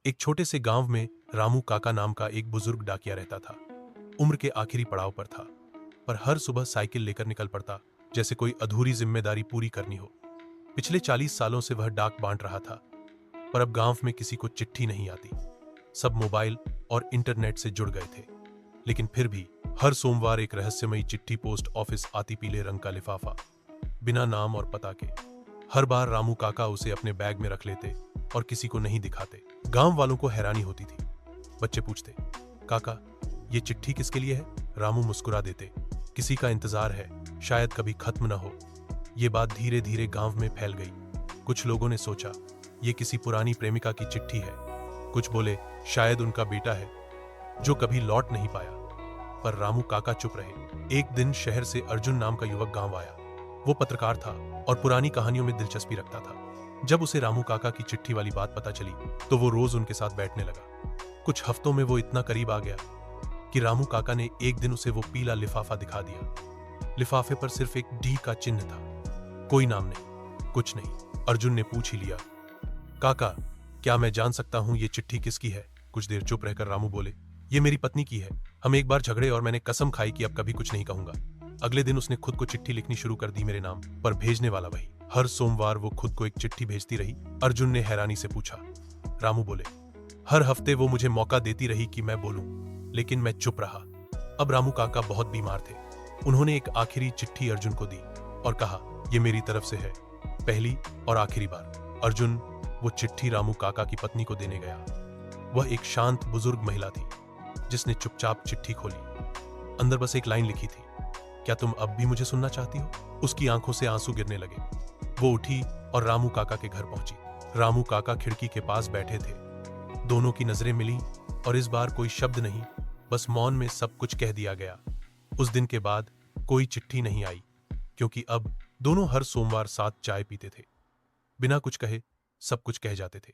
एक छोटे से गांव में रामू काका नाम का एक बुजुर्ग डाकिया रहता था। उम्र के आखिरी पड़ाव पर था, पर हर सुबह साइकिल लेकर निकल पड़ता, जैसे कोई अधूरी जिम्मेदारी पूरी करनी हो। पिछले 40 सालों से वह डाक बांट रहा था, पर अब गांव में किसी को चिट्ठी नहीं आती। सब मोबाइल और इंटरनेट से जुड़ गए थे, लेकिन फिर भी हर सोमवार एक रहस्यमयी चिट्ठी पोस्ट ऑफिस आती, पीले रंग का लिफाफा, बिना नाम और पता के। हर बार रामू काका उसे अपने बैग में रख लेते और किसी को नहीं दिखाते। गांव वालों को हैरानी होती थी। बच्चे पूछते, काका, ये चिट्ठी किसके लिए है? रामू मुस्कुरा देते, किसी का इंतजार है, शायद कभी खत्म न हो। ये बात धीरे धीरे गांव में फैल गई। कुछ लोगों ने सोचा, ये किसी पुरानी प्रेमिका की चिट्ठी है। कुछ बोले, शायद उनका बेटा है जो कभी लौट नहीं पाया। पर रामू काका चुप रहे। एक दिन शहर से अर्जुन नाम का युवक गांव आया। वो पत्रकार था और पुरानी कहानियों में दिलचस्पी रखता था। जब उसे रामू काका की चिट्ठी वाली बात पता चली, तो वो रोज उनके साथ बैठने लगा। कुछ हफ्तों में वो इतना करीब आ गया कि रामू काका ने एक दिन उसे वो पीला लिफाफा दिखा दिया। लिफाफे पर सिर्फ एक डी का चिन्ह था, कोई नाम नहीं, कुछ नहीं। अर्जुन ने पूछ ही लिया, काका, क्या मैं जान सकता हूं ये चिट्ठी किसकी है? कुछ देर चुप रहकर रामू बोले, ये मेरी पत्नी की है। हम एक बार झगड़े और मैंने कसम खाई कि अब कभी कुछ नहीं कहूंगा। अगले दिन उसने खुद को चिट्ठी लिखनी शुरू कर दी, मेरे नाम पर, भेजने वाला वही। हर सोमवार वो खुद को एक चिट्ठी भेजती रही। अर्जुन ने हैरानी से पूछा। रामू बोले, हर हफ्ते वो मुझे मौका देती रही कि मैं बोलूं, लेकिन मैं चुप रहा। अब रामू काका बहुत बीमार थे। उन्होंने एक आखिरी चिट्ठी अर्जुन को दी और कहा, ये मेरी तरफ से है, पहली और आखिरी बार। अर्जुन वो चिट्ठी रामू काका की पत्नी को देने गया। वह एक शांत बुजुर्ग महिला थी, जिसने चुपचाप चिट्ठी खोली। अंदर बस एक लाइन लिखी थी, क्या तुम अब भी मुझे सुनना चाहती हो? उसकी आंखों से आंसू गिरने लगे। वो उठी और रामू काका के घर पहुंची। रामू काका खिड़की के पास बैठे थे। दोनों की नजरें मिली और इस बार कोई शब्द नहीं, बस मौन में सब कुछ कह दिया गया। उस दिन के बाद कोई चिट्ठी नहीं आई, क्योंकि अब दोनों हर सोमवार साथ चाय पीते थे। बिना कुछ कहे सब कुछ कह जाते थे।